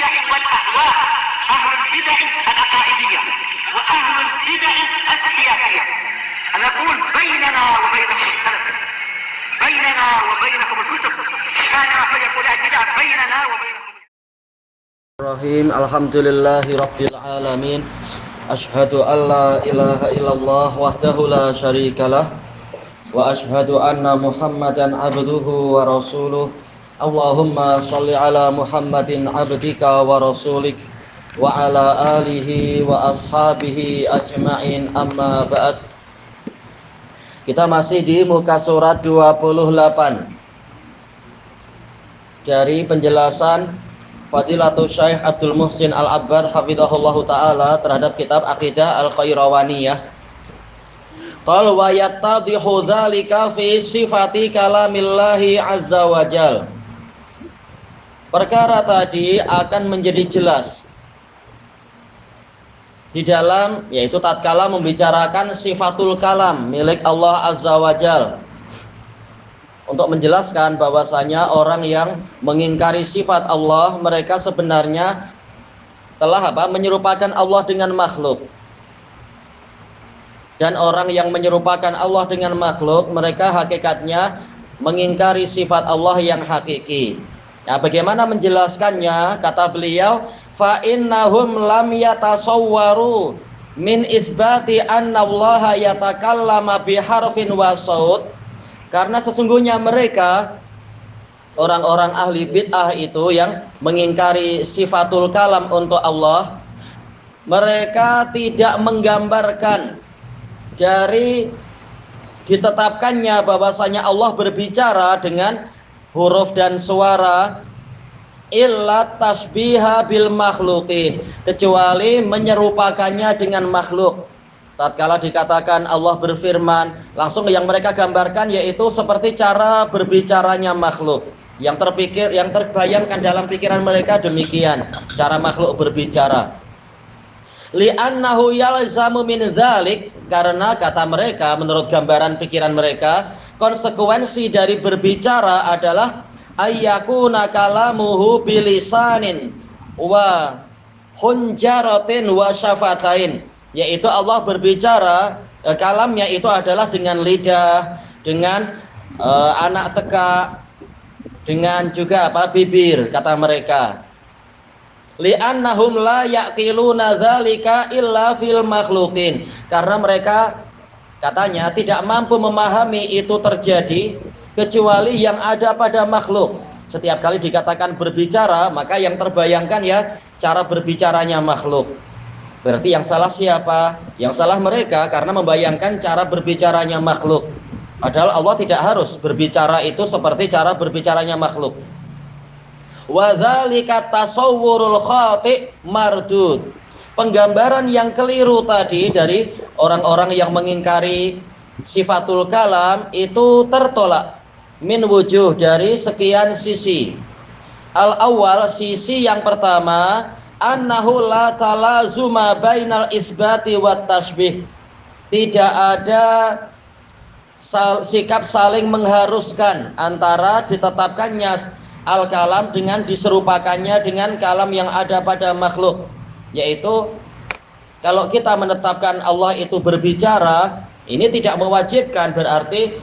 البدع والأهواء، أهل البدع العقائدية وأهل البدع السياسية. نقول بيننا وبينكم السلف، بيننا وبينكم الكتب، كان فيقول البدع بيننا وبينكم. Bismillahirrahmanirrahim. Alhamdulillahi rabbil alamin. Asyhadu an la ilaha illallah wahdahu la syarikalah wa asyhadu anna Muhammadan abduhu wa rasuluh. Allahumma shalli ala Muhammadin abdika wa rasulik wa ala alihi wa ashabihi ajma'in, amma ba'd. Kita masih di muka surat 28 dari penjelasan Fadilatul Syekh Abdul Muhsin Al-Abbad hafizahullahu ta'ala terhadap kitab Aqidah Al-Qayrawaniyah. Qala wa yattadhihu dzalika fi sifati kalamillahi azza wa jal. Perkara tadi akan menjadi jelas di dalam, yaitu tatkala membicarakan sifatul kalam milik Allah azza wa jal, untuk menjelaskan bahwasanya orang yang mengingkari sifat Allah, mereka sebenarnya telah menyerupakan Allah dengan makhluk. Dan orang yang menyerupakan Allah dengan makhluk, mereka hakikatnya mengingkari sifat Allah yang hakiki. Nah, bagaimana menjelaskannya? Kata beliau, fa innahum lam yatasawwaru min isbati anna Allah yatakallama biharfin wa saut. Karena sesungguhnya mereka, orang-orang ahli bid'ah itu yang mengingkari sifatul kalam untuk Allah, mereka tidak menggambarkan dari ditetapkannya bahwasanya Allah berbicara dengan huruf dan suara, illa tasbiha bil makhluqin, kecuali menyerupakannya dengan makhluk. Tatkala dikatakan Allah berfirman, langsung yang mereka gambarkan yaitu seperti cara berbicaranya makhluk. Yang terpikir, yang terbayangkan dalam pikiran mereka demikian, cara makhluk berbicara. Li'annahu yalzamu min dzalik, karena kata mereka, menurut gambaran pikiran mereka, konsekuensi dari berbicara adalah ayyakuna kalamuhu bilisanin wa hunjaratin wa syafatain. Yaitu Allah berbicara, kalamnya itu adalah dengan lidah, dengan anak tekak, dengan juga bibir, kata mereka. Li'annahum la yaqiluna dzalika illa fil makhluqin, karena mereka katanya tidak mampu memahami itu terjadi kecuali yang ada pada makhluk. Setiap kali dikatakan berbicara, maka yang terbayangkan ya cara berbicaranya makhluk. Berarti yang salah siapa? Yang salah mereka karena membayangkan cara berbicaranya makhluk. Padahal Allah tidak harus berbicara itu seperti cara berbicaranya makhluk. Wa dzalika tasawwurul khati' mardud. Penggambaran yang keliru tadi dari orang-orang yang mengingkari sifatul kalam itu tertolak min wujuh, dari sekian sisi. Al-awwal, sisi yang pertama, annahu la talazuma bainal isbati wat tasbih. Tidak ada sikap saling mengharuskan antara ditetapkannya al-kalam dengan diserupakannya dengan kalam yang ada pada makhluk. Yaitu kalau kita menetapkan Allah itu berbicara, ini tidak mewajibkan berarti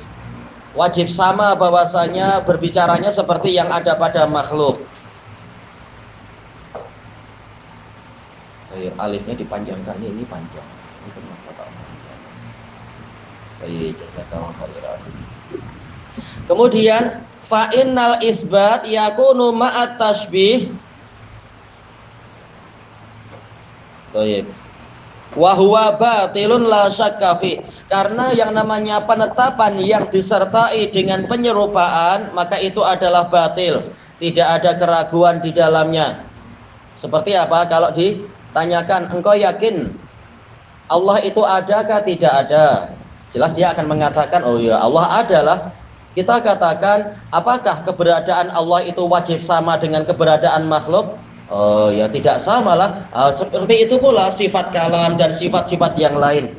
wajib sama bahwasanya berbicaranya seperti yang ada pada makhluk. Alifnya dipanjangkan, ini panjang. Kemudian fa innal isbat yakunu ma'at tasbih. Baik. Wa huwa batilun la syakka fi. Karena yang namanya penetapan yang disertai dengan penyerupaan, maka itu adalah batil. Tidak ada keraguan di dalamnya. Seperti apa? Kalau ditanyakan, engkau yakin Allah itu adakah? Tidak ada. Jelas dia akan mengatakan, oh ya Allah adalah. Kita katakan, apakah keberadaan Allah itu wajib sama dengan keberadaan makhluk? Oh ya tidak samalah. Seperti itu pula sifat kalam dan sifat-sifat yang lain.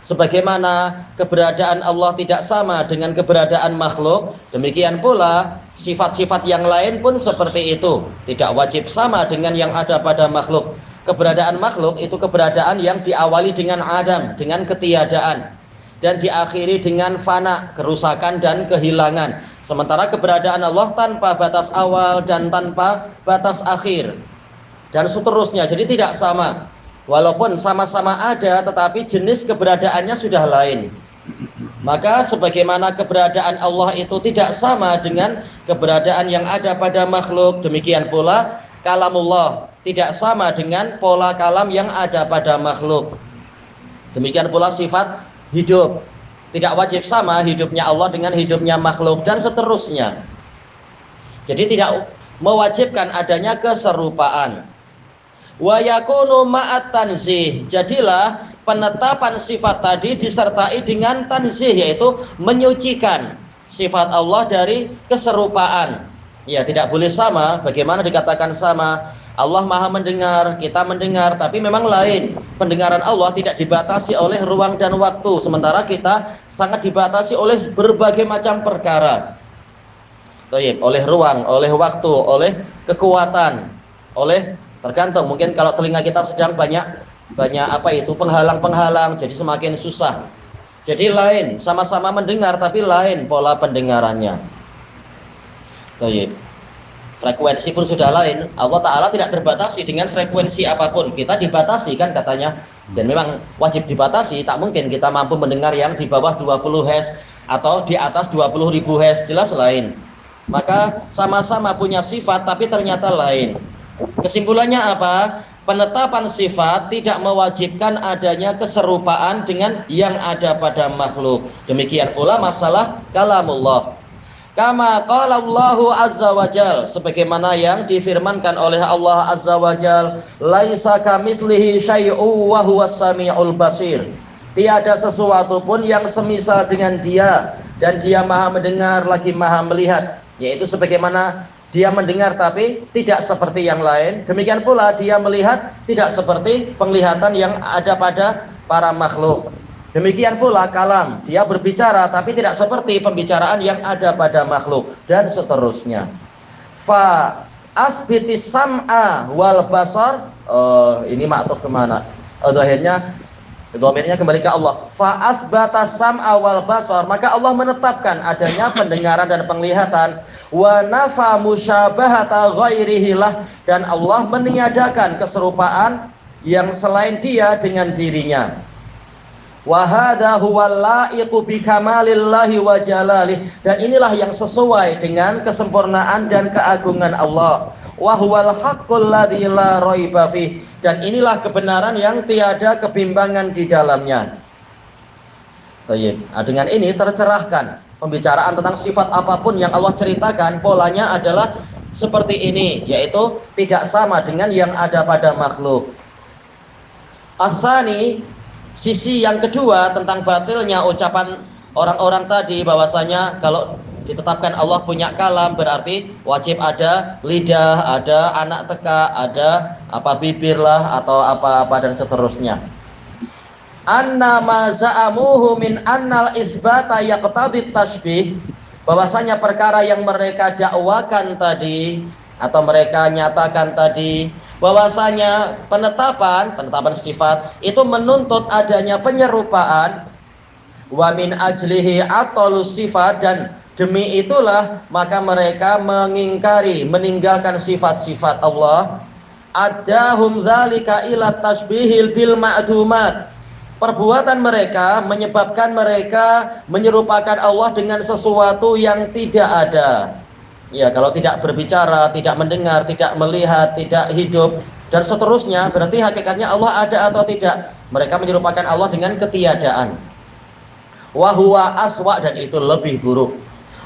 Sebagaimana keberadaan Allah tidak sama dengan keberadaan makhluk, demikian pula sifat-sifat yang lain pun seperti itu. Tidak wajib sama dengan yang ada pada makhluk. Keberadaan makhluk itu keberadaan yang diawali dengan adam, dengan ketiadaan, dan diakhiri dengan fana, kerusakan dan kehilangan. Sementara keberadaan Allah tanpa batas awal dan tanpa batas akhir, dan seterusnya. Jadi tidak sama. Walaupun sama-sama ada, tetapi jenis keberadaannya sudah lain. Maka sebagaimana keberadaan Allah itu tidak sama dengan keberadaan yang ada pada makhluk, demikian pula kalamullah tidak sama dengan pola kalam yang ada pada makhluk. Demikian pula sifat hidup, tidak wajib sama hidupnya Allah dengan hidupnya makhluk, dan seterusnya. Jadi tidak mewajibkan adanya keserupaan. Wa yakunu ma'at tanzih, jadilah penetapan sifat tadi disertai dengan tanzih, yaitu menyucikan sifat Allah dari keserupaan. Ya, tidak boleh sama. Bagaimana dikatakan sama? Allah Maha mendengar, kita mendengar, tapi memang lain. Pendengaran Allah tidak dibatasi oleh ruang dan waktu, sementara kita sangat dibatasi oleh berbagai macam perkara. Oleh ruang, oleh waktu, oleh kekuatan, oleh tergantung. Mungkin kalau telinga kita sedang banyak penghalang-penghalang, jadi semakin susah. Jadi lain, sama-sama mendengar tapi lain pola pendengarannya. Frekuensi pun sudah lain. Allah Ta'ala tidak terbatasi dengan frekuensi apapun. Kita dibatasi kan katanya, dan memang wajib dibatasi. Tak mungkin kita mampu mendengar yang di bawah 20 Hz atau di atas 20.000 Hz, jelas lain. Maka sama-sama punya sifat tapi ternyata lain. Kesimpulannya apa? Penetapan sifat tidak mewajibkan adanya keserupaan dengan yang ada pada makhluk. Demikian pula masalah kalamullah. Kama qala Allahu azza wa jal, sebagaimana yang difirmankan oleh Allah azza wa jal, laisa kamitslihi syai'un wa huwas samiul basir. Tiada sesuatu pun yang semisal dengan Dia, dan Dia Maha mendengar lagi Maha melihat. Yaitu sebagaimana Dia mendengar tapi tidak seperti yang lain, demikian pula Dia melihat tidak seperti penglihatan yang ada pada para makhluk. Demikian pula kalam, Dia berbicara tapi tidak seperti pembicaraan yang ada pada makhluk, dan seterusnya. Fa asbitis sam'a wal basar, ini maktuf kemana? Dhamirnya kembali ke Allah. Fa asbatas sam'a wal basar, maka Allah menetapkan adanya pendengaran dan penglihatan. Wa nafa musyabahata ghairihi lah, dan Allah meniadakan keserupaan yang selain Dia dengan dirinya. Wa hadza huwal laiqu bi kamalillahi wa jalalih, dan inilah yang sesuai dengan kesempurnaan dan keagungan Allah. Wa huwal haqqul ladzi la raiba fih, dan inilah kebenaran yang tiada kebimbangan di dalamnya. Dengan ini tercerahkan pembicaraan tentang sifat apapun yang Allah ceritakan, polanya adalah seperti ini, yaitu tidak sama dengan yang ada pada makhluk. Asani, sisi yang kedua tentang batilnya ucapan orang-orang tadi, bahwasanya kalau ditetapkan Allah punya kalam berarti wajib ada lidah, ada anak teka, ada bibir lah, atau apa-apa dan seterusnya. Anna ma za'amuhu min annal isbata yaqtabit tashbih, bahwasanya perkara yang mereka dakwakan tadi atau mereka nyatakan tadi, bahwasanya penetapan sifat itu menuntut adanya penyerupaan. Wa min ajlihi atalus sifat, dan demi itulah maka mereka meninggalkan sifat-sifat Allah. Adahum dzalika ila tasbihil bil ma'dumat, perbuatan mereka menyebabkan mereka menyerupakan Allah dengan sesuatu yang tidak ada. Ya, kalau tidak berbicara, tidak mendengar, tidak melihat, tidak hidup, dan seterusnya, berarti hakikatnya Allah ada atau tidak. Mereka menyerupakan Allah dengan ketiadaan. Wa huwa aswa, dan itu lebih buruk.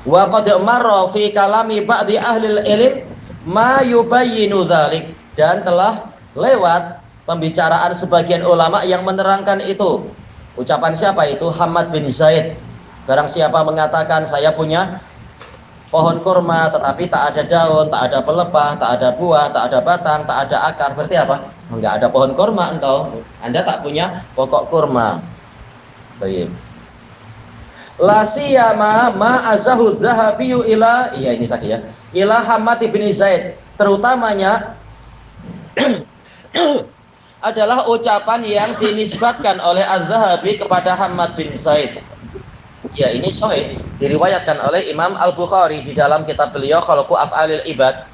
Wa qad marra fi kalami ba'di ahlil ilm ma yubayyinu dzalik, dan telah lewat pembicaraan sebagian ulama yang menerangkan itu. Ucapan siapa itu? Hamad bin Zaid. Barang siapa mengatakan saya punya pohon kurma tetapi tak ada daun, tak ada pelepah, tak ada buah, tak ada batang, tak ada akar, berarti apa? Enggak ada pohon kurma engkau, Anda tak punya pokok kurma. Baik. La siyama ma azahu dzahabiyu ila, iya ini tadi ya, ila Hamad bin Zaid, terutamanya adalah ucapan yang dinisbatkan oleh Az-Zahabi kepada Hamad bin Zaid. Ya, ini sahih, diriwayatkan oleh Imam Al-Bukhari di dalam kitab beliau Khalqu Af'alil Ibad,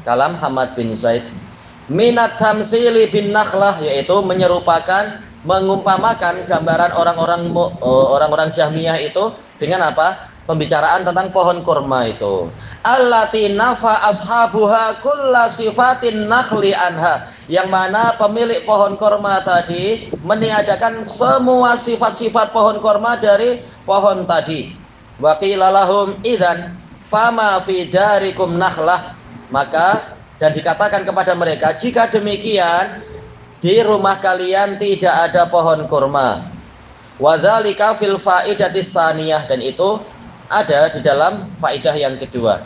kalam Hamad bin Zaid. Minat tamsili bin nakhlah, yaitu menyerupakan, mengumpamakan gambaran orang-orang Jahmiyah itu dengan apa? Pembicaraan tentang pohon kurma itu. Allati nafa ashabuha kulla sifatin nakhli anha, yang mana pemilik pohon kurma tadi meniadakan semua sifat-sifat pohon kurma dari pohon tadi. Wa qila lahum idzan fama fi darikum nakhlah, maka dan dikatakan kepada mereka, jika demikian di rumah kalian tidak ada pohon kurma. Wa dzalika fil faidatis saniyah, dan itu ada di dalam faidah yang kedua.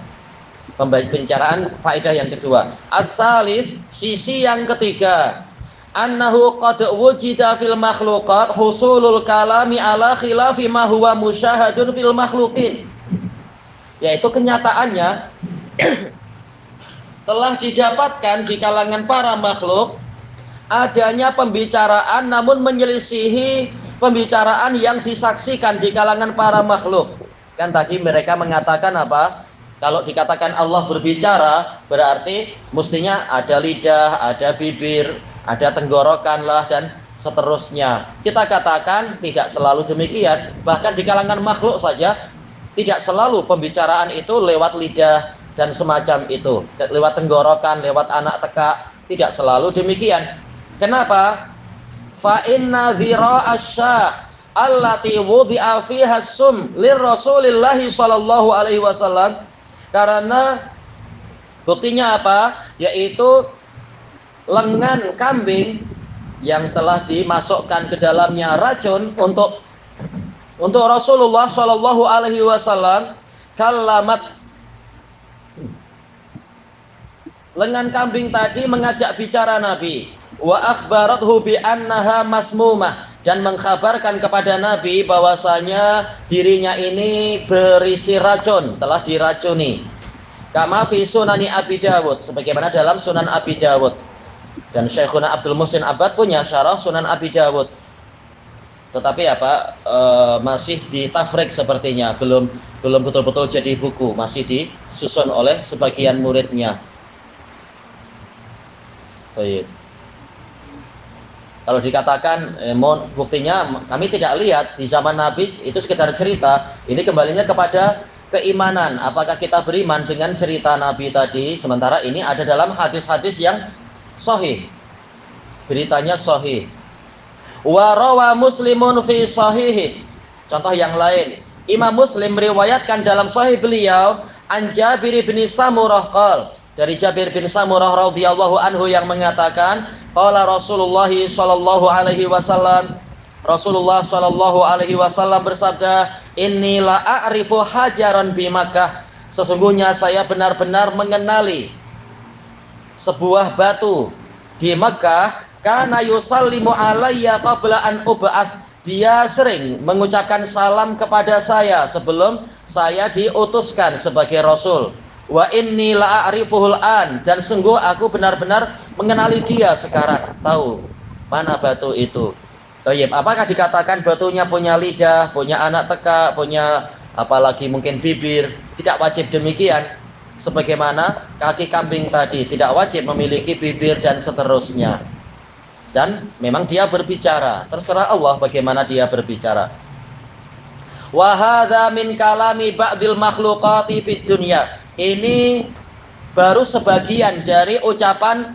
Pembicaraan faidah yang kedua. As-salis, sisi yang ketiga. Annahu qad wujida fil makhluqat husulul kalami ala khilafi ma huwa musyahadun fil makhluqin. Yaitu kenyataannya telah didapatkan di kalangan para makhluk adanya pembicaraan namun menyelisihi pembicaraan yang disaksikan di kalangan para makhluk. Kan tadi mereka mengatakan apa? Kalau dikatakan Allah berbicara, berarti mestinya ada lidah, ada bibir, ada tenggorokan lah, dan seterusnya. Kita katakan tidak selalu demikian. Bahkan di kalangan makhluk saja tidak selalu pembicaraan itu lewat lidah dan semacam itu, lewat tenggorokan, lewat anak tekak, tidak selalu demikian. Kenapa? Fa inna dhira'asyah allati wudi'a fiha sum lirrasulillahi sallallahu alaihi wasallam, karena buktinya apa? Yaitu lengan kambing yang telah dimasukkan ke dalamnya racun untuk Rasulullah sallallahu alaihi wasallam. Kallamat, lengan kambing tadi mengajak bicara Nabi. Wa akhbarathu bi annaha masmumah, dan mengkhabarkan kepada Nabi bahwasanya dirinya ini berisi racun, telah diracuni. Kama fi sunani Abi Dawud, sebagaimana dalam Sunan Abi Dawud. Dan Syekhuna Abdul Muhsin Abbad punya syarah Sunan Abi Dawud. Tetapi apa? Masih ditafrik sepertinya, belum betul-betul jadi buku, masih disusun oleh sebagian muridnya. Baik. Kalau dikatakan buktinya kami tidak lihat di zaman Nabi, itu sekedar cerita. Ini kembalinya kepada keimanan. Apakah kita beriman dengan cerita Nabi tadi? Sementara ini ada dalam hadis-hadis yang sahih. Beritanya sahih. Wa rawa Muslimun fi sahihi. Contoh yang lain, Imam Muslim meriwayatkan dalam sahih beliau an Jabir bin Samurah qala, dari Jabir bin Samurah radhiyallahu anhu yang mengatakan, qala Rasulullah sallallahu alaihi wasallam, Rasulullah sallallahu alaihi wasallam bersabda, inni la a'rifu hajaran bi Makkah, sesungguhnya saya benar-benar mengenali sebuah batu di Makkah, kana yusallimu alayya qabla an ub'ats, dia sering mengucapkan salam kepada saya sebelum saya diutuskan sebagai rasul. Wa inni la a'rifuhul an, dan sungguh aku benar-benar mengenali dia sekarang, tahu mana batu itu. Thayyib, apakah dikatakan batunya punya lidah, punya anak tekak, punya apalagi mungkin bibir? Tidak wajib demikian. Sebagaimana kaki kambing tadi tidak wajib memiliki bibir dan seterusnya. Dan memang dia berbicara, terserah Allah bagaimana dia berbicara. Wa hadza min kalami ba'dil makhluqati fid dunya. Ini baru sebagian dari ucapan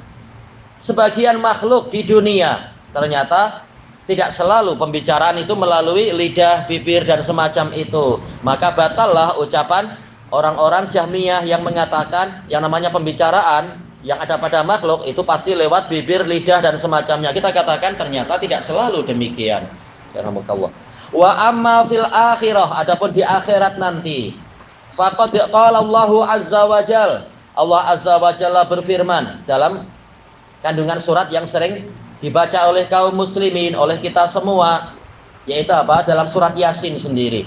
sebagian makhluk di dunia. Ternyata tidak selalu pembicaraan itu melalui lidah, bibir, dan semacam itu. Maka batallah ucapan orang-orang Jahmiyah yang mengatakan yang namanya pembicaraan yang ada pada makhluk itu pasti lewat bibir, lidah, dan semacamnya. Kita katakan ternyata tidak selalu demikian. Yarhamukallah. Wa amma fil akhirah, adapun di akhirat nanti, faqad qala Allahu azza wa jalla, Allah azza wa jalla berfirman dalam kandungan surat yang sering dibaca oleh kaum muslimin, oleh kita semua. Yaitu apa? Dalam surat Yasin sendiri.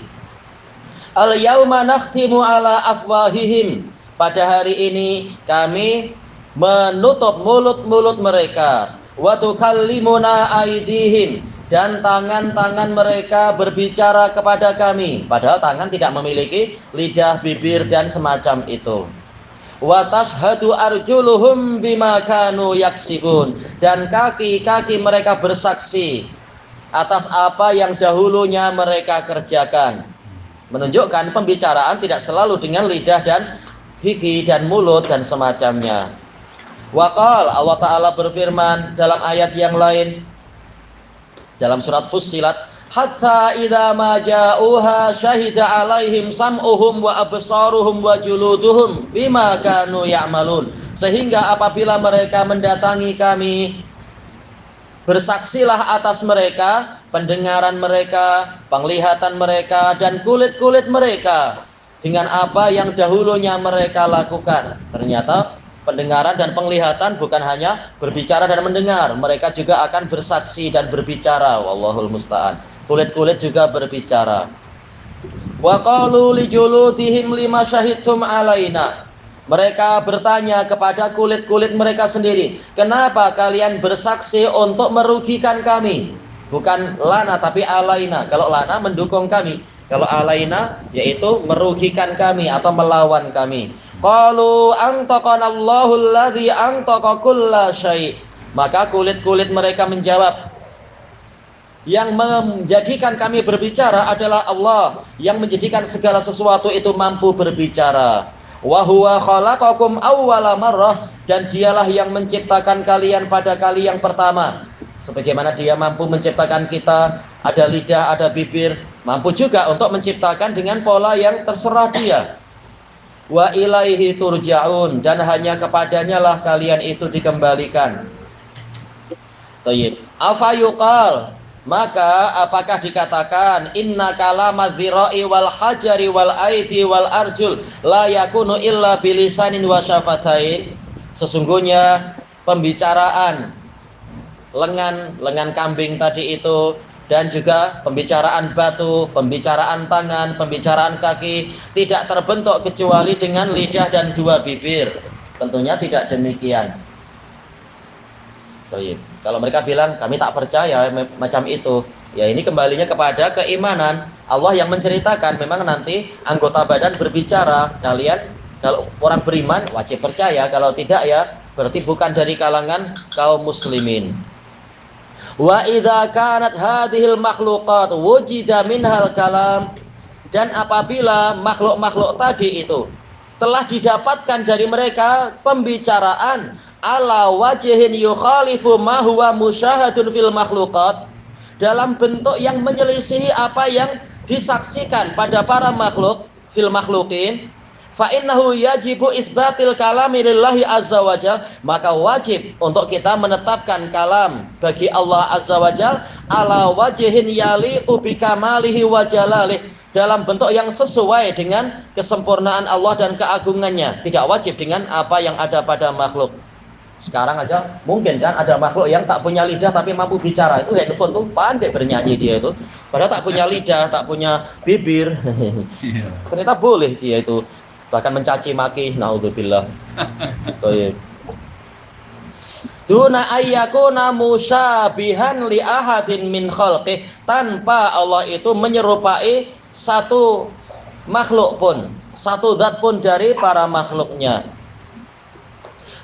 Al-yauma nakhtimu ala afwahihim. Pada hari ini kami menutup mulut-mulut mereka. Wa tukallimuna aydihim, dan tangan-tangan mereka berbicara kepada kami. Padahal tangan tidak memiliki lidah, bibir, dan semacam itu. Wa tashhadu arjuluhum bima kanu yaksibun, dan kaki-kaki mereka bersaksi atas apa yang dahulunya mereka kerjakan. Menunjukkan pembicaraan tidak selalu dengan lidah dan gigi dan mulut dan semacamnya. Waqal, Allah Ta'ala berfirman dalam ayat yang lain dalam surat Fussilat, hatta idza ma ja'uha syahida 'alaihim sam'uhum wa absaruhum wa juluduhum bima kanu ya'malun. Sehingga apabila mereka mendatangi kami, bersaksilah atas mereka pendengaran mereka, penglihatan mereka, dan kulit-kulit mereka dengan apa yang dahulunya mereka lakukan. Ternyata pendengaran dan penglihatan bukan hanya berbicara dan mendengar, mereka juga akan bersaksi dan berbicara. Wallahul musta'an. Kulit-kulit juga berbicara. Wa qalu li juludihim lima syahidtum alaina. Mereka bertanya kepada kulit-kulit mereka sendiri, kenapa kalian bersaksi untuk merugikan kami? Bukan lana tapi alaina. Kalau lana mendukung kami, kalau alaina yaitu merugikan kami atau melawan kami. Qalu antaqanallahu alladzi antaqa kulla syai'. Maka kulit-kulit mereka menjawab, yang menjadikan kami berbicara adalah Allah, yang menjadikan segala sesuatu itu mampu berbicara. Wa huwa khalaqakum awwala marrah, dan dialah yang menciptakan kalian pada kali yang pertama. Sebagaimana dia mampu menciptakan kita, ada lidah, ada bibir, mampu juga untuk menciptakan dengan pola yang terserah dia. Wa ilaihi turja'un, dan hanya kepadanya lah kalian itu dikembalikan. Thayyib. Afa yuqal, maka apakah dikatakan inna kalama dzira'i wal hajari wal aidi wal arjul la yakunu illa bilisanin wa syafatain? Sesungguhnya pembicaraan lengan kambing tadi itu, dan juga pembicaraan batu, pembicaraan tangan, pembicaraan kaki tidak terbentuk kecuali dengan lidah dan dua bibir. Tentunya tidak demikian. Kalau mereka bilang kami tak percaya macam itu, ya ini kembalinya kepada keimanan. Allah yang menceritakan memang nanti anggota badan berbicara. Kalian kalau orang beriman wajib percaya, kalau tidak ya berarti bukan dari kalangan kaum muslimin. Wa idza kanat hadhil makhluqat wujida minhal kalam, dan apabila makhluk-makhluk tadi itu telah didapatkan dari mereka pembicaraan ala wajhin yukhalifu ma huwa musyahadun fil makhluqat, dalam bentuk yang menyelisihi apa yang disaksikan pada para makhluk fil makhluqin, fa innahu yajibu isbatil kalami lillahi azza wajal, maka wajib untuk kita menetapkan kalam bagi Allah azza wajal ala wajhin yaliqu bikamalihi wa jalalih, dalam bentuk yang sesuai dengan kesempurnaan Allah dan keagungannya, tidak wajib dengan apa yang ada pada makhluk. Sekarang aja mungkin kan ada makhluk yang tak punya lidah tapi mampu bicara. Itu handphone tuh pandai bernyanyi dia itu, padahal tak punya lidah, tak punya bibir. Ternyata boleh dia itu bahkan mencaci maki, naudzubillah. Duna ayyakuna musyabihan li ahadin min khalqih, tanpa Allah itu menyerupai satu makhluk pun, satu zat pun dari para makhluknya.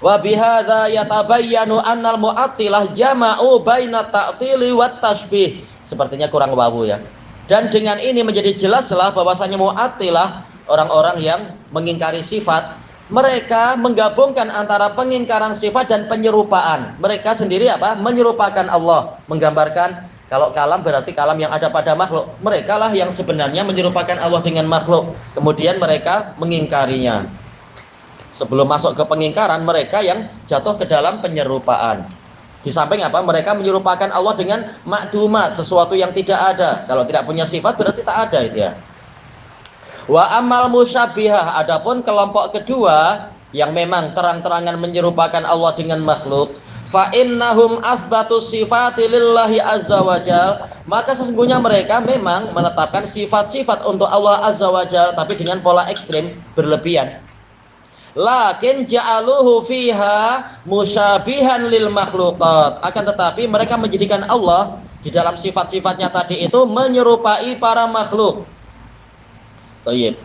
Wa bihadza yatabayyanu annal mu'attilah jama'u baina ta'tili wat tasbih. Sepertinya kurang wawu ya. Dan dengan ini menjadi jelaslah bahwasanya mu'attilah, orang-orang yang mengingkari sifat, mereka menggabungkan antara pengingkaran sifat dan penyerupaan. Mereka sendiri apa? Menyerupakan Allah, menggambarkan kalau kalam berarti kalam yang ada pada makhluk. Mereka lah yang sebenarnya menyerupakan Allah dengan makhluk. Kemudian mereka mengingkarinya. Sebelum masuk ke pengingkaran, mereka yang jatuh ke dalam penyerupaan. Di samping apa? Mereka menyerupakan Allah dengan makdumat, sesuatu yang tidak ada. Kalau tidak punya sifat berarti tak ada itu ya. Wa amal musyabbihah, adapun kelompok kedua yang memang terang-terangan menyerupakan Allah dengan makhluk, fa innahum asbatu sifati lillahi azza wajal, maka sesungguhnya mereka memang menetapkan sifat-sifat untuk Allah azza wajal, tapi dengan pola ekstrim, berlebihan. Lakin ja'aluhu fiha musyabihan lil makhluqat, akan tetapi mereka menjadikan Allah di dalam sifat-sifatnya tadi itu menyerupai para makhluk. Baik.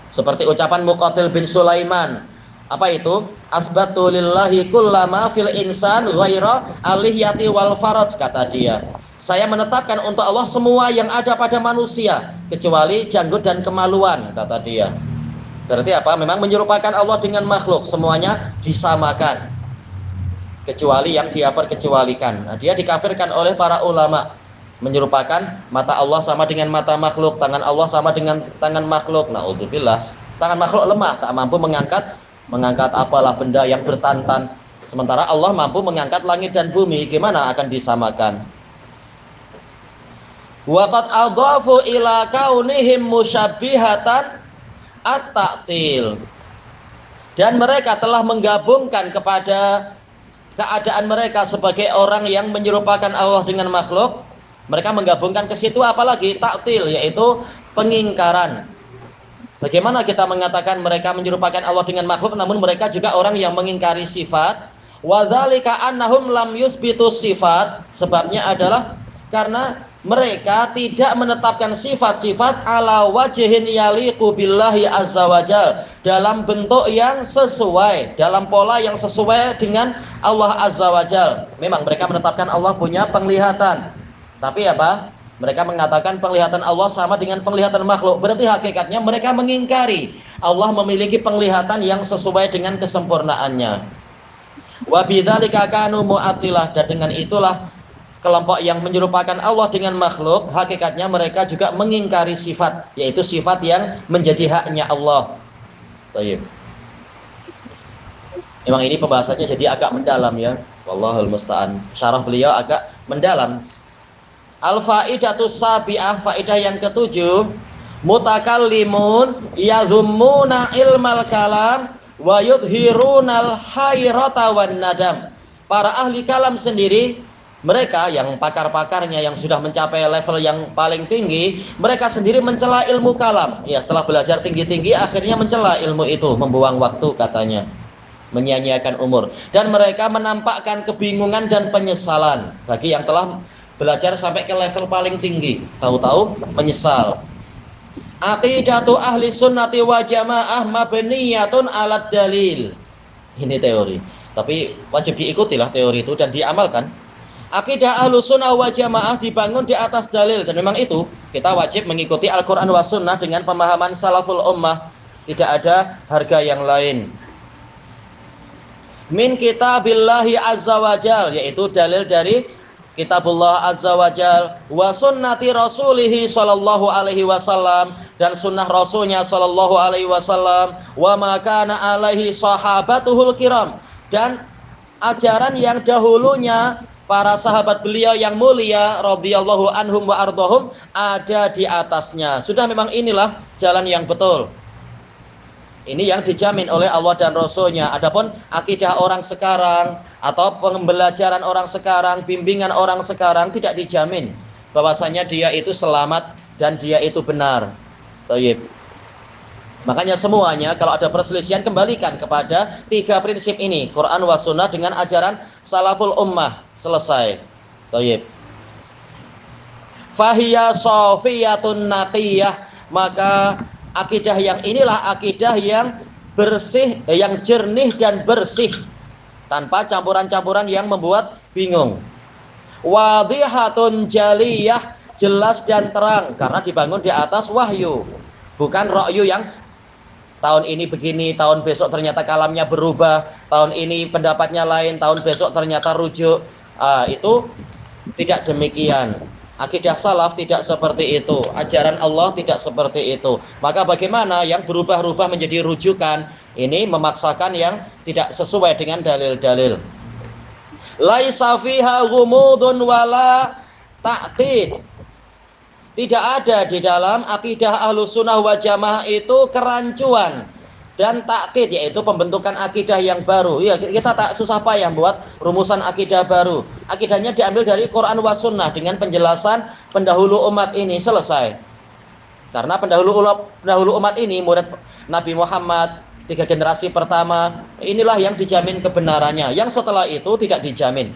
Seperti ucapan Muqatil bin Sulaiman, apa itu? Asbatu lillahi kullama fil insan ghaira alihyati wal faraj, kata dia. Saya menetapkan untuk Allah semua yang ada pada manusia kecuali janggut dan kemaluan, kata dia. Berarti apa? Memang menyerupakan Allah dengan makhluk, semuanya disamakan kecuali yang dia perkecualikan. Nah, dia dikafirkan oleh para ulama, menyerupakan mata Allah sama dengan mata makhluk, tangan Allah sama dengan tangan makhluk. Naudzubillah, tangan makhluk lemah, tak mampu mengangkat apalah benda yang bertantan, sementara Allah mampu mengangkat langit dan bumi. Gimana akan disamakan? Waqad adhafu ila kaunihim musyabbihatan at-ta'til, dan mereka telah menggabungkan kepada keadaan mereka sebagai orang yang menyerupakan Allah dengan makhluk. Mereka menggabungkan ke situ apalagi ta'til, yaitu pengingkaran. Bagaimana kita mengatakan mereka menyerupakan Allah dengan makhluk, namun mereka juga orang yang mengingkari sifat. Wa dzalika annahum lam yusbitu sifat, sebabnya adalah karena mereka tidak menetapkan sifat-sifat ala wajhin yaliqu billahi azza wajal, dalam bentuk yang sesuai, dalam pola yang sesuai dengan Allah azza wajal. Memang mereka menetapkan Allah punya penglihatan, tapi apa? Mereka mengatakan penglihatan Allah sama dengan penglihatan makhluk. Berarti hakikatnya mereka mengingkari Allah memiliki penglihatan yang sesuai dengan kesempurnaannya. Wa bidzalika kanu mu'attilah, dan dengan itulah kelompok yang menyerupakan Allah dengan makhluk, hakikatnya mereka juga mengingkari sifat, yaitu sifat yang menjadi haknya Allah. Baik. Memang ini pembahasannya jadi agak mendalam ya. Wallahul musta'an. Syarah beliau agak mendalam. Al-faidatus sabi'ah, faidah yang ketujuh, mutakallimun yadhummuna ilmal kalam wa yudhirunal hayrata wan nadam. Para ahli kalam sendiri, mereka yang pakar-pakarnya yang sudah mencapai level yang paling tinggi, mereka sendiri mencela ilmu kalam. Ya, setelah belajar tinggi-tinggi akhirnya mencela ilmu itu, membuang waktu katanya, menyia-nyiakan umur. Dan mereka menampakkan kebingungan dan penyesalan bagi yang telah belajar sampai ke level paling tinggi, tahu-tahu menyesal. Aqidatu ahli sunnati wa jamaah mabniyatun alad dalil. Ini teori, tapi wajib diikutilah teori itu dan diamalkan. Akidah Ahlus Sunnah wal Jamaah dibangun di atas dalil, dan memang itu kita wajib mengikuti Al-Qur'an was Sunnah dengan pemahaman salaful ummah, tidak ada harga yang lain. Min kitabillahi azza wajal, yaitu dalil dari kitabullah azza wajal, wa sunnati rasulihi sallallahu alaihi wasallam, dan sunnah rasulnya sallallahu alaihi wasallam, wa ma kana alaihi sahabatuhul kiram, dan ajaran yang dahulunya para sahabat beliau yang mulia radhiyallahu anhum wa ardhahum ada di atasnya. Sudah, memang inilah jalan yang betul. Ini yang dijamin oleh Allah dan Rasulnya. Adapun akidah orang sekarang atau pembelajaran orang sekarang, bimbingan orang sekarang tidak dijamin bahwasanya dia itu selamat dan dia itu benar. Tayyib. Makanya semuanya kalau ada perselisihan kembalikan kepada tiga prinsip ini, Quran was Sunnah dengan ajaran salaful ummah, selesai. Tayyib. Fahiya safiyatun natiyah, maka akidah yang inilah akidah yang bersih, yang jernih dan bersih, tanpa campuran-campuran yang membuat bingung. Wadhihatun jaliyah, jelas dan terang karena dibangun di atas wahyu, bukan ra'yu yang tahun ini begini, tahun besok ternyata kalamnya berubah, tahun ini pendapatnya lain, tahun besok ternyata rujuk. Itu tidak demikian. Akidah salaf tidak seperti itu, ajaran Allah tidak seperti itu. Maka bagaimana yang berubah-ubah menjadi rujukan, ini memaksakan yang tidak sesuai dengan dalil-dalil. Laisa fiha ghumudun wala ta'qid. Tidak ada di dalam akidah Ahlus Sunnah wal Jamaah itu kerancuan, dan takkid, yaitu pembentukan akidah yang baru. Ya, kita tak susah payah buat rumusan akidah baru. Akidahnya diambil dari Quran wa Sunnah dengan penjelasan pendahulu umat ini, selesai. Karena pendahulu umat ini murid Nabi Muhammad, 3 generasi pertama, inilah yang dijamin kebenarannya. Yang setelah itu tidak dijamin.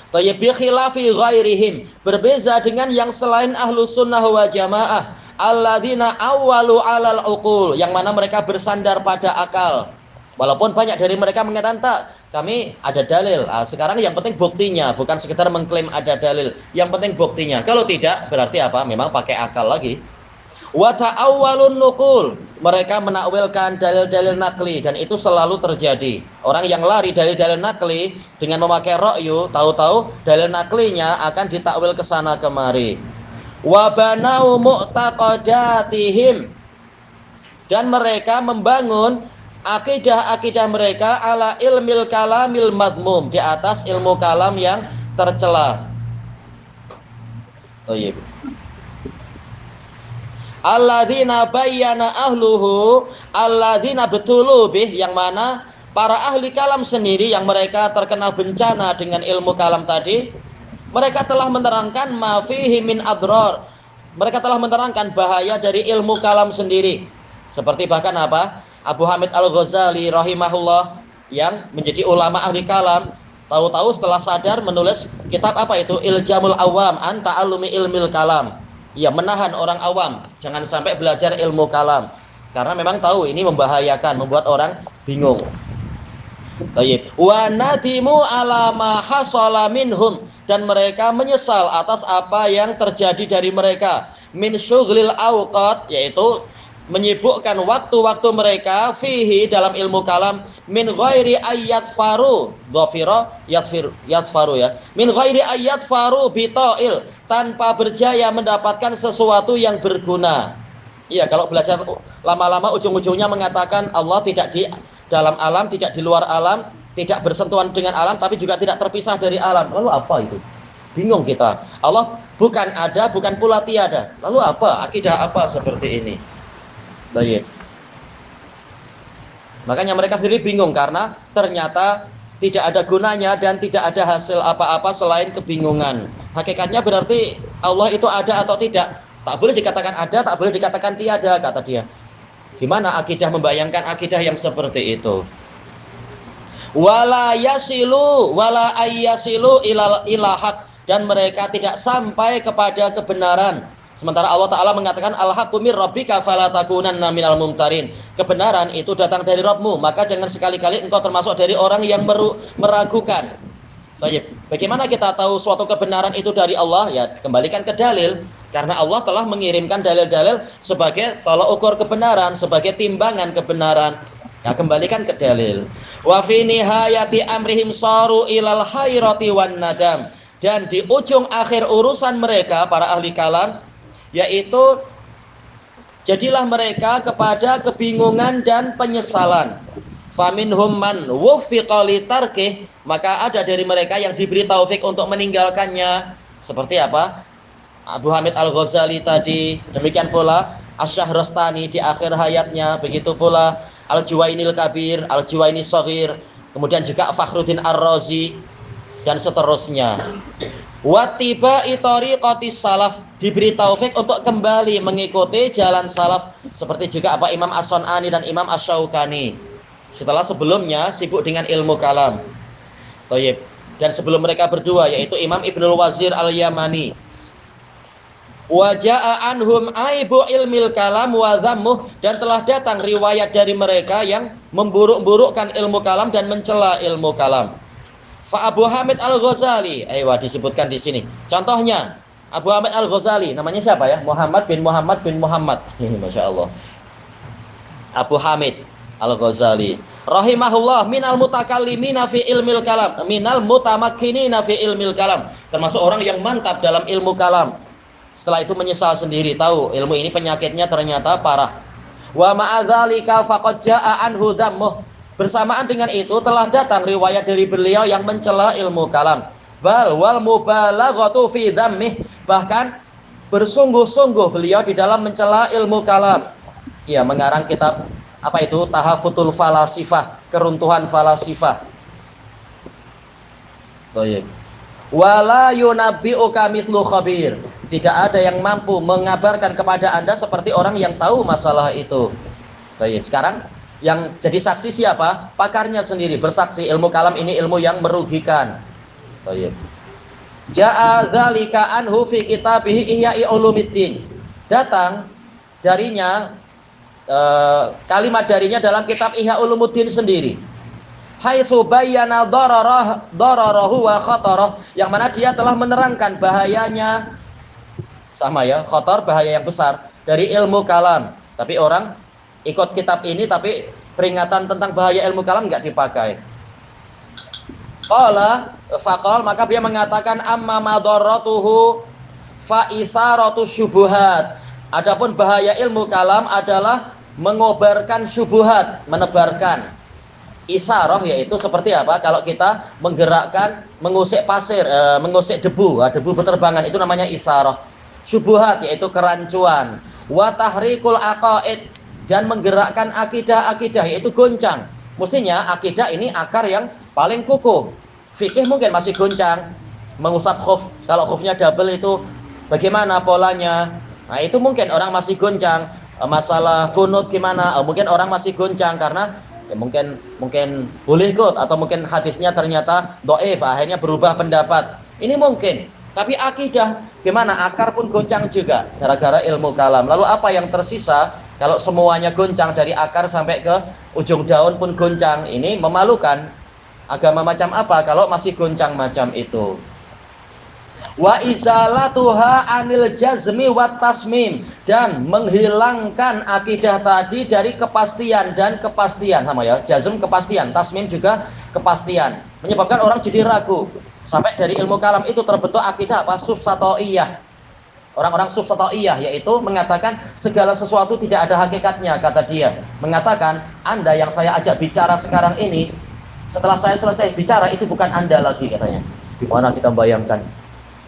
Tayyib bi khilafi ghairihim, berbeza dengan yang selain ahlu sunnah wa jamaah, alladzina awwalu alal uqul, yang mana mereka bersandar pada akal. Walaupun banyak dari mereka mengatakan, tak, kami ada dalil. Sekarang yang penting buktinya, bukan sekedar mengklaim ada dalil. Yang penting buktinya. Kalau tidak, berarti apa? Memang pakai akal lagi. Wa ta'awwalun nuqul, mereka menakwilkan dalil-dalil nakli, dan itu selalu terjadi. Orang yang lari dalil-dalil nakli dengan memakai ra'yu, tahu-tahu dalil naklinya akan ditakwil ke sana kemari. Wa banau mu'taqadatihim, dan mereka membangun akidah-akidah mereka ala ilmil kalamil madmum, di atas ilmu kalam yang tercela. Thayyib. Alladzina bayyana ahluhu, alladzina betulu bih, yang mana para ahli kalam sendiri yang mereka terkena bencana dengan ilmu kalam tadi, mereka telah menerangkan ma fihi min adrar, mereka telah menerangkan bahaya dari ilmu kalam sendiri. Seperti bahkan apa? Abu Hamid Al-Ghazali rahimahullah, yang menjadi ulama ahli kalam, tahu-tahu setelah sadar menulis kitab apa itu? Iljamul Awam an Ta'allumi Ilmil Kalam. Ya, menahan orang awam jangan sampai belajar ilmu kalam, karena memang tahu ini membahayakan, membuat orang bingung. Tayyib. Wa nadimu ala ma hasala minhum, dan mereka menyesal atas apa yang terjadi dari mereka. Min syughlil awqat, yaitu menyibukkan waktu-waktu mereka fihi, dalam ilmu kalam, min ghairi ayat faru, dhafira yatfaru ya, min ghairi ayat faru bita'il, tanpa berjaya mendapatkan sesuatu yang berguna. Iya, kalau belajar lama-lama ujung-ujungnya mengatakan Allah tidak di dalam alam, tidak di luar alam, tidak bersentuhan dengan alam, tapi juga tidak terpisah dari alam. Lalu apa itu? Bingung kita. Allah bukan ada, bukan pula tiada. Lalu apa? Akidah apa seperti ini? Baik. Makanya mereka sendiri bingung, karena ternyata tidak ada gunanya dan tidak ada hasil apa-apa selain kebingungan. Hakikatnya berarti Allah itu ada atau tidak? Tak boleh dikatakan ada, tak boleh dikatakan tiada, kata dia. Gimana akidah membayangkan akidah yang seperti itu? Wala yasilu wala ayyasilu ilahak, dan mereka tidak sampai kepada kebenaran. Sementara Allah Ta'ala mengatakan al-haqqu mir rabbika fala takunanna minal mumtarin. Kebenaran itu datang dari Rabbmu, maka jangan sekali-kali engkau termasuk dari orang yang meragukan. Baik. Bagaimana kita tahu suatu kebenaran itu dari Allah? Ya, kembalikan ke dalil. Karena Allah telah mengirimkan dalil-dalil sebagai tolak ukur kebenaran, sebagai timbangan kebenaran. Ya, kembalikan ke dalil. Wa fi nihayati amrihim saru ilal hayrati wan nadam. Dan di ujung akhir urusan mereka, para ahli kalam, yaitu jadilah mereka kepada kebingungan dan penyesalan. Faminhum man wuffiqa li tarkih, maka ada dari mereka yang diberi taufik untuk meninggalkannya. Seperti apa? Abu Hamid Al-Ghazali tadi, demikian pula Asy-Syahrastani di akhir hayatnya, begitu pula Al-Juwainil Kabir, Al-Juwaini Shaghir, kemudian juga Fakhruddin Ar-Razi, dan seterusnya. Wattiba'i thariqatis salaf, diberi taufik untuk kembali mengikuti jalan salaf, seperti juga apa Imam As-Sun'ani dan Imam Asy-Syaukani. Setelah sebelumnya sibuk dengan ilmu kalam. Thayyib. Dan sebelum mereka berdua, yaitu Imam Ibnul Wazir Al-Yamani. Wa jaa'a anhum aibu ilmil kalam wa dhammuh, dan telah datang riwayat dari mereka yang memburuk-burukkan ilmu kalam dan mencela ilmu kalam. Fa Abu Hamid Al-Ghazali, disebutkan di sini. Contohnya Abu Hamid Al-Ghazali, namanya siapa ya? Muhammad bin Muhammad. Masya Allah. Abu Hamid Al-Ghazali rahimahullah minal mutakallimina fi ilmil kalam, minal mutamakkinina fi ilmil kalam, termasuk orang yang mantap dalam ilmu kalam. Setelah itu menyesal sendiri, tahu ilmu ini penyakitnya ternyata parah. Wa ma'adzalika faqad jaa'a anhu dhammuh, bersamaan dengan itu telah datang riwayat dari beliau yang mencela ilmu kalam. Bal wal mubalaghatu fi dhammih, bahkan bersungguh-sungguh beliau di dalam mencela ilmu kalam. Ya, mengarang kitab Apa itu? Tahafutul falasifah, keruntuhan falasifah. Baik. Wala yunabbi'uka mithlu khabir. Tidak ada yang mampu mengabarkan kepada Anda seperti orang yang tahu masalah itu. Baik. Sekarang yang jadi saksi siapa? Pakarnya sendiri bersaksi ilmu kalam ini ilmu yang merugikan. Baik. Ja'a dzalika anhu fi kitabihi Ihya'i Ulumuddin. Datang darinya kalimat darinya dalam kitab Ihya Ulumuddin sendiri. Haitsu bayyana dararahu wa khatarah, yang mana dia telah menerangkan bahayanya, sama ya, khatar bahaya yang besar dari ilmu kalam. Tapi orang ikut kitab ini tapi peringatan tentang bahaya ilmu kalam enggak dipakai. Faqal, maka dia mengatakan amma madarratuhu fa isaratu syubuhat. Adapun bahaya ilmu kalam adalah mengobarkan syubhat, menebarkan. Isarah yaitu seperti apa? Kalau kita menggerakkan, mengusik pasir, mengusik debu, debu berterbangan, itu namanya isarah. Syubhat yaitu kerancuan. Wa tahrikul aqaid, dan menggerakkan akidah-akidah yaitu goncang. Mestinya akidah ini akar yang paling kukuh. Fikih mungkin masih goncang. Mengusap khuf, kalau khufnya double itu bagaimana polanya? Nah, itu mungkin orang masih goncang. Masalah kunut gimana? Mungkin orang masih goncang karena ya mungkin boleh kot, atau mungkin hadisnya ternyata dhaif, akhirnya berubah pendapat. Ini mungkin. Tapi akidah gimana? Akar pun goncang juga gara-gara ilmu kalam. Lalu apa yang tersisa kalau semuanya goncang dari akar sampai ke ujung daun pun goncang? Ini memalukan. Agama macam apa kalau masih goncang macam itu? Wa izalatuha anil jazmi wat tasmim, dan menghilangkan akidah tadi dari kepastian dan kepastian, sama ya, jazm kepastian, tasmim juga kepastian, menyebabkan orang jadi ragu. Sampai dari ilmu kalam itu terbentuk akidah apa? Sufsatoiyah. Orang-orang sufsatoiyah yaitu mengatakan segala sesuatu tidak ada hakikatnya, kata dia. Mengatakan Anda yang saya ajak bicara sekarang ini, setelah saya selesai bicara itu bukan Anda lagi, katanya. Gimana kita membayangkan?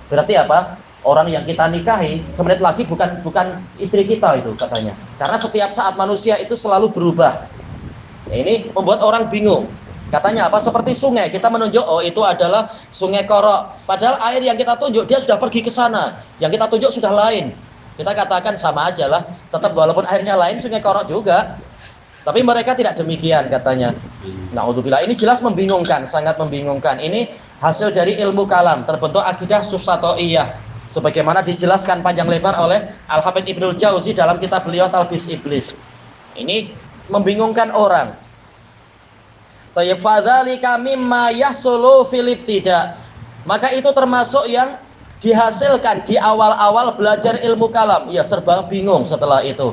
Berarti apa? Orang yang kita nikahi semenit lagi bukan istri kita itu, katanya. Karena setiap saat manusia itu selalu berubah. Ini membuat orang bingung. Katanya apa? Seperti sungai, kita menunjuk oh itu adalah sungai Korok. Padahal air yang kita tunjuk dia sudah pergi ke sana. Yang kita tunjuk sudah lain. Kita katakan sama aja lah. Tetap walaupun airnya lain, sungai Korok juga. Tapi mereka tidak demikian, katanya. Na'udzubillah, ini jelas membingungkan, sangat membingungkan. Ini hasil dari ilmu kalam, terbentuk akidah sufsatoiyah, sebagaimana dijelaskan panjang lebar oleh Al-Hafidz Ibnul Jauzi dalam kitab beliau Talbis Iblis. Ini membingungkan orang. Tayyib fadzalika mimma yahsulu fil ibtida. Maka itu termasuk yang dihasilkan di awal-awal belajar ilmu kalam. Ya serba bingung setelah itu.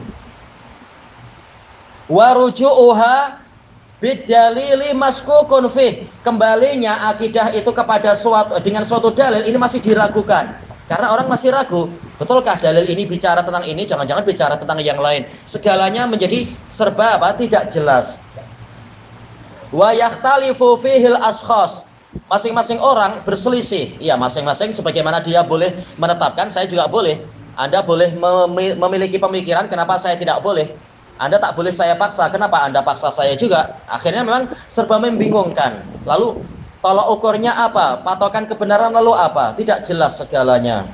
Wa ruju'uha bidalili maskukun fih, kembalinya akidah itu kepada dengan suatu dalil ini masih diragukan karena orang masih ragu, betulkah dalil ini bicara tentang ini, jangan-jangan bicara tentang yang lain. Segalanya menjadi serba apa? Tidak jelas. Wa yakhtalifu fihil ashkhas, masing-masing orang berselisih. Iya, masing-masing sebagaimana dia boleh menetapkan, saya juga boleh. Anda boleh memiliki pemikiran, kenapa saya tidak boleh? Anda tak boleh saya paksa, kenapa Anda paksa saya juga? Akhirnya memang serba membingungkan. Lalu tolak ukurnya apa? Patokan kebenaran lalu apa? Tidak jelas segalanya.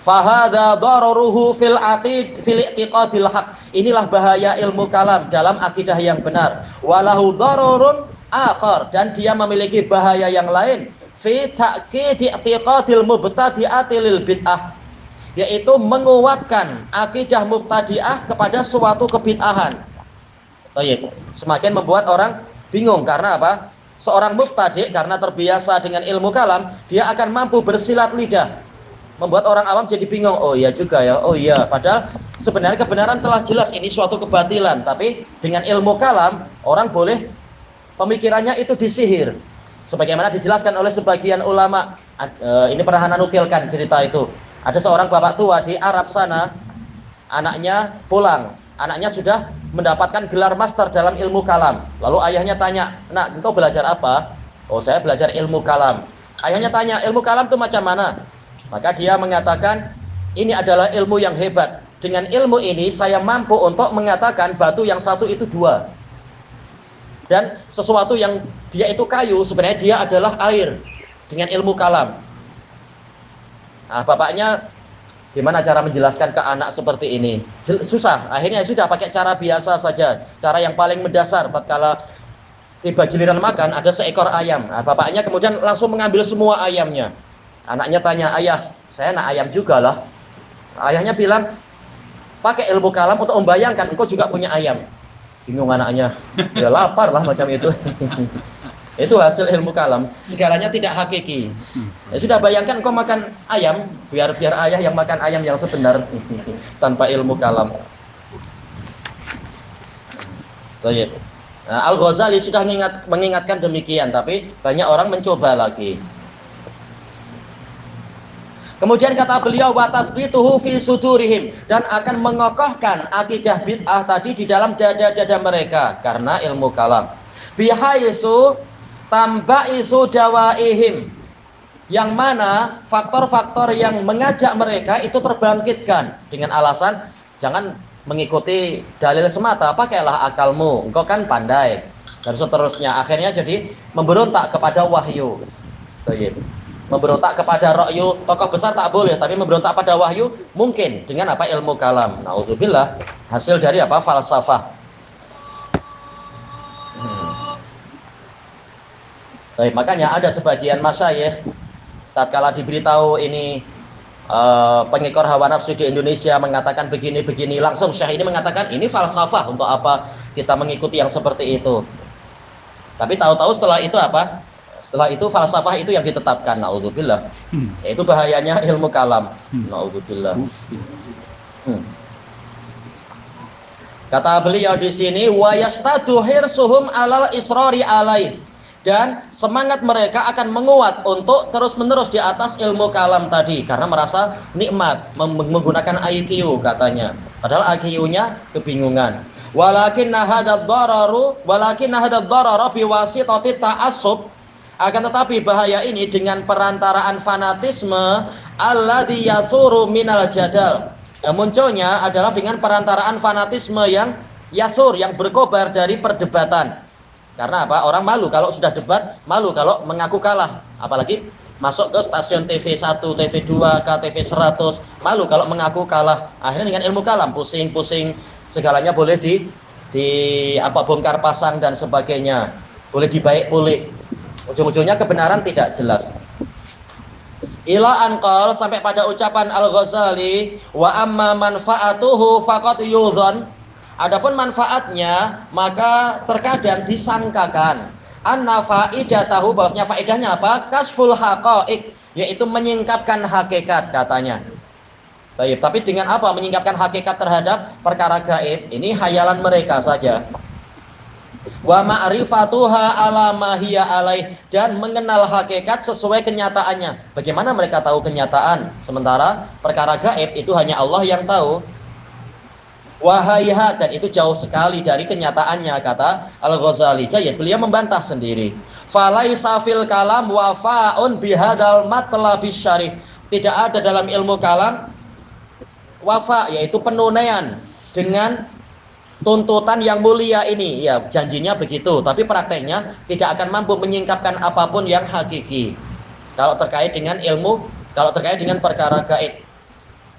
Fahadha dararuhu fil i'tiqadil haq. Inilah bahaya ilmu kalam dalam akidah yang benar. Walahu dararun akhar, dan dia memiliki bahaya yang lain fi ta'kid i'tiqadil mubtadi'ati lil bid'ah, yaitu menguatkan akidah mubtadi'ah kepada suatu kebid'ahan. Semakin membuat orang bingung karena apa? Seorang mubtadi' karena terbiasa dengan ilmu kalam, dia akan mampu bersilat lidah, membuat orang awam jadi bingung. Oh iya juga ya, oh iya. Padahal sebenarnya kebenaran telah jelas, ini suatu kebatilan. Tapi dengan ilmu kalam, orang boleh pemikirannya itu disihir. Sebagaimana dijelaskan oleh sebagian ulama. Ini pernah nukilkan cerita itu. Ada seorang bapak tua di Arab sana, anaknya pulang. Anaknya sudah mendapatkan gelar master dalam ilmu kalam. Lalu ayahnya tanya, "Nak, engkau belajar apa?" "Oh, saya belajar ilmu kalam." Ayahnya tanya, "Ilmu kalam itu macam mana?" Maka dia mengatakan, "Ini adalah ilmu yang hebat. dengan ilmu ini saya mampu untuk mengatakan batu yang satu itu dua. Dan sesuatu yang dia itu kayu, sebenarnya dia adalah air dengan ilmu kalam. Nah, bapaknya gimana cara menjelaskan ke anak seperti ini? Susah. Akhirnya sudah pakai cara biasa saja, cara yang paling mendasar. Tatkala tiba giliran makan, ada seekor ayam. Nah, bapaknya kemudian langsung mengambil semua ayamnya. Anaknya tanya, ayah, saya nak ayam juga lah. Ayahnya bilang, pakai ilmu kalam untuk membayangkan engkau juga punya ayam. Bingung anaknya, ya lapar lah macam itu. Itu hasil ilmu kalam, segalanya tidak hakiki. Ya sudah, bayangkan engkau makan ayam, biar ayah yang makan ayam yang sebenar tanpa ilmu kalam. Baik. Nah, Al-Ghazali sudah mengingatkan demikian, tapi banyak orang mencoba lagi. Kemudian kata beliau, wa tasbituhu fi sudurihim, dan akan mengokohkan akidah bid'ah tadi di dalam dada-dada mereka karena ilmu kalam. Bihaisu tambaisu dawaihim, yang mana faktor-faktor yang mengajak mereka itu terbangkitkan dengan alasan jangan mengikuti dalil semata, pakailah akalmu, engkau kan pandai, dan seterusnya. Akhirnya jadi memberontak kepada wahyu. Memberontak kepada ra'yu tokoh besar tak boleh, tapi memberontak pada wahyu mungkin dengan apa? Ilmu kalam. Nauzubillah, hasil dari apa? Falsafah. Baik, makanya ada sebagian masyayikh tatkala diberitahu ini pengekor hawa nafsu di Indonesia mengatakan begini-begini, langsung syekh ini mengatakan ini falsafah, untuk apa kita mengikuti yang seperti itu. Tapi tahu-tahu setelah itu apa? Setelah itu falsafah itu yang ditetapkan. Naudzubillah. Itu bahayanya ilmu kalam. Naudzubillah. Kata beliau di sini, wa yastadu hirsuhum alal israri alaih, dan semangat mereka akan menguat untuk terus-menerus di atas ilmu kalam tadi karena merasa nikmat menggunakan IQ katanya. Padahal IQ-nya kebingungan. Walakinna hadzal dararu biwasitati ta'assub, akan tetapi bahaya ini dengan perantaraan fanatisme alladzi yasuru minal jadal. Munculnya adalah dengan perantaraan fanatisme yang yasur, yang berkobar dari perdebatan. Karena apa? Orang malu kalau sudah debat, malu kalau mengaku kalah. Apalagi masuk ke stasiun TV 1, TV 2, ke TV 100, malu kalau mengaku kalah. Akhirnya dengan ilmu kalam pusing-pusing, segalanya boleh bongkar pasang dan sebagainya. Boleh dibaik pulih. Ujung-ujungnya kebenaran tidak jelas. Ila anqal, sampai pada ucapan Al-Ghazali, wa amma manfaatuhu faqad yudhan. Adapun manfaatnya maka terkadang disangkakan. Anna faidatahu, bahwasanya faedahnya apa? Kasful haqaiq, yaitu menyingkapkan hakikat katanya. Baik, tapi dengan apa menyingkapkan hakikat terhadap perkara gaib? Ini hayalan mereka saja. Wa ma'rifatuha ala ma hiya alaih, dan mengenal hakikat sesuai kenyataannya. Bagaimana mereka tahu kenyataan sementara perkara gaib itu hanya Allah yang tahu? Wahaiha, dan itu jauh sekali dari kenyataannya, kata Al-Ghazali. Jadi beliau membantah sendiri. Falaisa fil kalam wafa'un bihadzal matlabis syarif. Tidak ada dalam ilmu kalam wafa, yaitu penunaian dengan tuntutan yang mulia ini. Ya, janjinya begitu, tapi prakteknya tidak akan mampu menyingkapkan apapun yang hakiki kalau terkait dengan ilmu, kalau terkait dengan perkara gaib.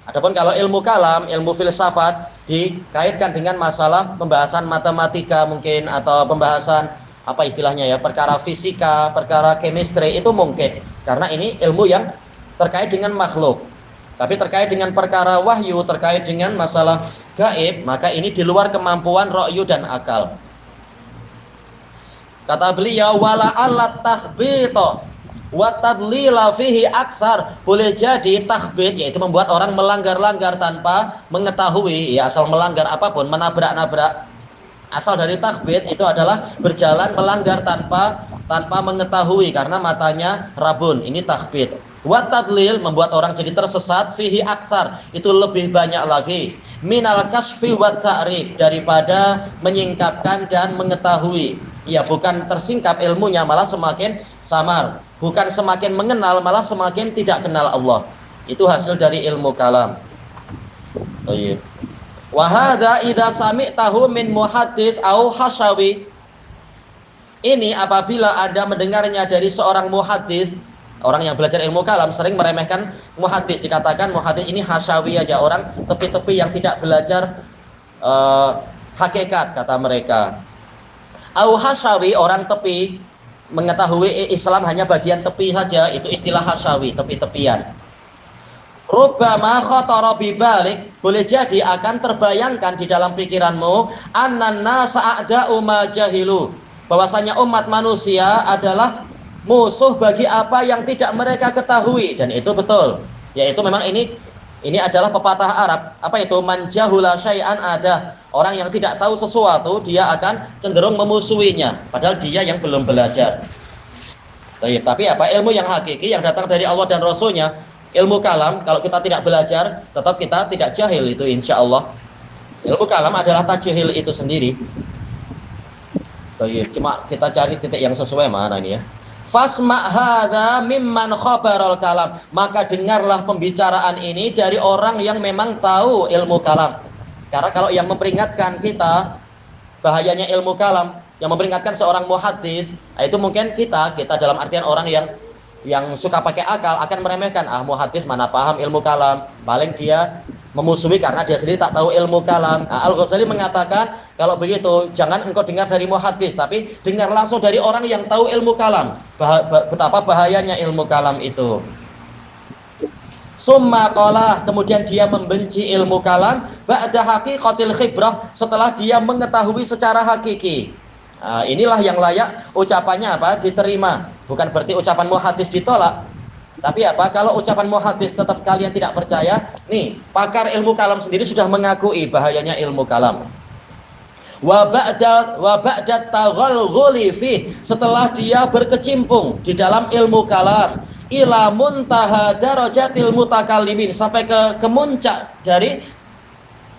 Adapun kalau ilmu kalam, ilmu filsafat dikaitkan dengan masalah pembahasan matematika mungkin, atau pembahasan apa istilahnya ya, perkara fisika, perkara chemistry, itu mungkin karena ini ilmu yang terkait dengan makhluk. Tapi terkait dengan perkara wahyu, terkait dengan masalah gaib, maka ini di luar kemampuan ra'yu dan akal. Kata beliau, wala alat tahbito wa tadlila fihi aksar, boleh jadi tahbit, yaitu membuat orang melanggar-langgar tanpa mengetahui, ya asal melanggar apapun, menabrak-nabrak. Asal dari tahbit itu adalah berjalan melanggar tanpa mengetahui karena matanya rabun, ini tahbit. Wa tadlil, membuat orang jadi tersesat, fihi aksar, itu lebih banyak lagi, minal kasfi wa ta'rif, daripada menyingkapkan dan mengetahui. Ya, bukan tersingkap ilmunya, malah semakin samar. Bukan semakin mengenal, malah semakin tidak kenal Allah. Itu hasil dari ilmu kalam. Baik. Wa hadza idza sami'tahu min muhaddis au hasyawi. Ini apabila Anda mendengarnya dari seorang muhaddis, orang yang belajar ilmu kalam sering meremehkan muhaddis, dikatakan muhaddis ini hasyawi aja, orang tepi-tepi yang tidak belajar hakikat kata mereka. Au hasyawi, orang tepi mengetahui Islam hanya bagian tepi saja, itu istilah hasyawi, tepi-tepian. Rubbama khatara bibalik, boleh jadi akan terbayangkan di dalam pikiranmu annanna sa'ada'u ma jahilu, bahwasanya umat manusia adalah musuh bagi apa yang tidak mereka ketahui, dan itu betul. Yaitu memang ini adalah pepatah Arab. Apa itu? Man jahula syai'an ada. Orang yang tidak tahu sesuatu dia akan cenderung memusuhinya, padahal dia yang belum belajar. Tapi apa? Ilmu yang hakiki yang datang dari Allah dan Rasulnya, ilmu kalam, kalau kita tidak belajar tetap kita tidak jahil, itu insya Allah. Ilmu kalam adalah tajhil itu sendiri. Cuma kita cari titik yang sesuai mana ini ya. Fasma hadza mimman khabaral kalam, maka dengarlah pembicaraan ini dari orang yang memang tahu ilmu kalam. Karena kalau yang memperingatkan kita bahayanya ilmu kalam, yang memperingatkan seorang muhaddis, itu mungkin kita dalam artian orang yang suka pakai akal akan meremehkan, muhaddis mana paham ilmu kalam, paling dia memusuhi karena dia sendiri tak tahu ilmu kalam. Al-Ghazali mengatakan kalau begitu jangan engkau dengar dari muhaddis, tapi dengar langsung dari orang yang tahu ilmu kalam. Betapa bahayanya ilmu kalam itu. Summa qala, kemudian dia membenci ilmu kalam ba'da haqiqatil khibrah, setelah dia mengetahui secara hakiki. Inilah yang layak ucapannya apa? Diterima. Bukan berarti ucapan muhaddis ditolak. Tapi apa? Kalau ucapan muhaddis tetap kalian tidak percaya, nih, pakar ilmu kalam sendiri sudah mengakui bahayanya ilmu kalam. Wa ba'da taghalghuli fi, setelah dia berkecimpung di dalam ilmu kalam, ila muntaha darajatil mutakallimin, sampai ke muncak dari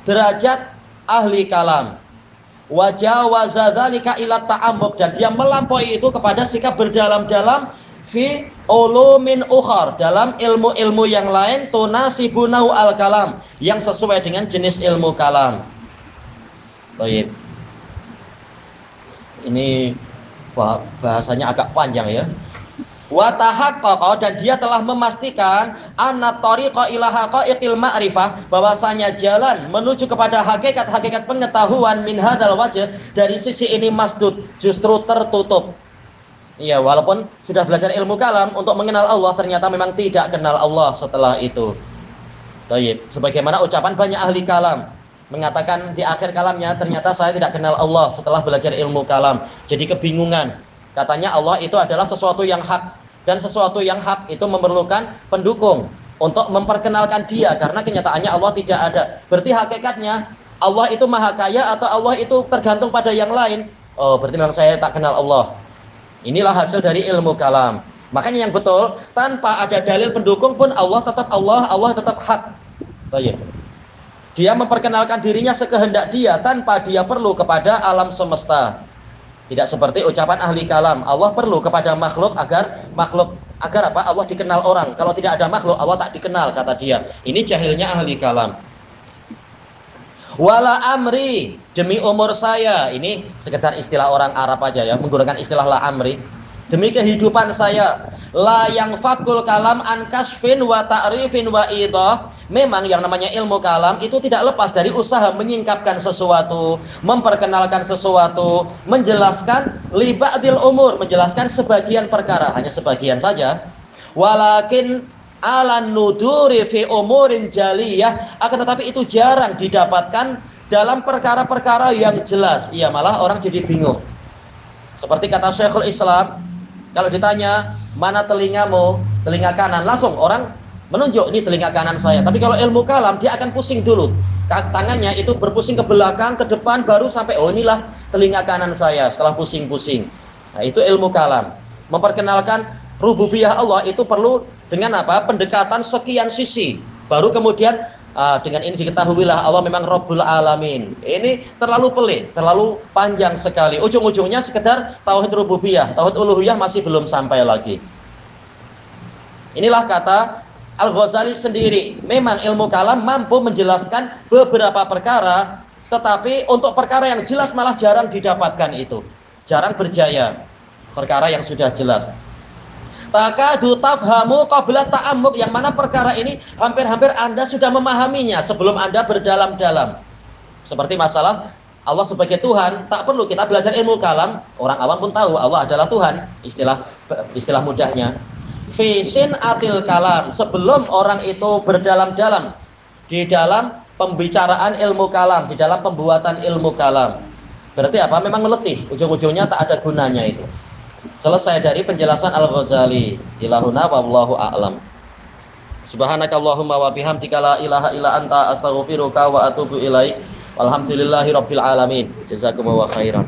derajat ahli kalam. Wa jawaza dzalika ila ta'ammuq, dan dia melampaui itu kepada sikap berdalam-dalam fi ulumin ukhar, dalam ilmu-ilmu yang lain, tunasibunau al-kalam, yang sesuai dengan jenis ilmu kalam. Baik. Ini bahasanya agak panjang ya. Wa tahaqqaqa, dan dia telah memastikan anna tariqa ila haqaiqil ma'rifah, bahwasanya jalan menuju kepada hakikat-hakikat pengetahuan min hadzal wajh, dari sisi ini masdud, justru tertutup. Iya, walaupun sudah belajar ilmu kalam untuk mengenal Allah, ternyata memang tidak kenal Allah setelah itu. Baik, sebagaimana ucapan banyak ahli kalam mengatakan di akhir kalamnya, ternyata saya tidak kenal Allah setelah belajar ilmu kalam. Jadi kebingungan. Katanya Allah itu adalah sesuatu yang hak, dan sesuatu yang hak itu memerlukan pendukung untuk memperkenalkan dia, karena kenyataannya Allah tidak ada. Berarti hakikatnya Allah itu maha kaya atau Allah itu tergantung pada yang lain? Oh, berarti memang saya tak kenal Allah. Inilah hasil dari ilmu kalam. Makanya yang betul, tanpa ada dalil pendukung pun Allah tetap Allah, Allah tetap hak. Baik. Dia memperkenalkan dirinya sekehendak dia tanpa dia perlu kepada alam semesta. Tidak seperti ucapan ahli kalam, Allah perlu kepada makhluk agar apa? Allah dikenal orang. Kalau tidak ada makhluk, Allah tak dikenal, kata dia. Ini jahilnya ahli kalam. Wala amri, demi umur saya, ini sekedar istilah orang Arab aja ya, menggunakan istilah la amri. Demi kehidupan saya, la yang fakul kalam an kasfin wa ta'rifin wa idah. Memang yang namanya ilmu kalam itu tidak lepas dari usaha menyingkapkan sesuatu, memperkenalkan sesuatu, menjelaskan li ba'dil umur, menjelaskan sebagian perkara, hanya sebagian saja. Walakin alan nuduri fi umurin jaliyah, akan tetapi itu jarang didapatkan dalam perkara-perkara yang jelas. Iya, malah orang jadi bingung. Seperti kata Syekhul Islam, kalau ditanya mana telingamu, telinga kanan, langsung orang menunjuk, ini telinga kanan saya. Tapi kalau ilmu kalam dia akan pusing dulu, tangannya itu berpusing ke belakang, ke depan, baru sampai oh inilah telinga kanan saya, setelah pusing-pusing. Nah, itu ilmu kalam. Memperkenalkan rububiyah Allah itu perlu dengan apa? Pendekatan sekian sisi. Baru kemudian dengan ini diketahuilah Allah memang Rabbul Alamin. Ini terlalu pelik, terlalu panjang sekali. Ujung-ujungnya sekedar tauhid rububiyah, tauhid uluhiyah masih belum sampai lagi. Inilah kata Al-Ghazali sendiri memang ilmu kalam mampu menjelaskan beberapa perkara, tetapi untuk perkara yang jelas malah jarang didapatkan itu. Jarang berjaya perkara yang sudah jelas. Takadu tafhamu qabla ta'ammuk, yang mana perkara ini hampir-hampir Anda sudah memahaminya sebelum Anda berdalam-dalam. Seperti masalah Allah sebagai Tuhan, tak perlu kita belajar ilmu kalam, orang awam pun tahu Allah adalah Tuhan, istilah mudahnya. Fisin atil kalam, sebelum orang itu berdalam-dalam di dalam pembicaraan ilmu kalam, di dalam pembuatan ilmu kalam. Berarti apa? Memang meletih, ujung-ujungnya tak ada gunanya itu. Selesai dari penjelasan Al-Ghazali. Ilahuna wallahu a'lam. Subhanakallahumma wa bihamdika la ilaha illa anta astaghfiruka wa atubu ilaik. Walhamdulillahi rabbil alamin. Jazakumullahu khairan.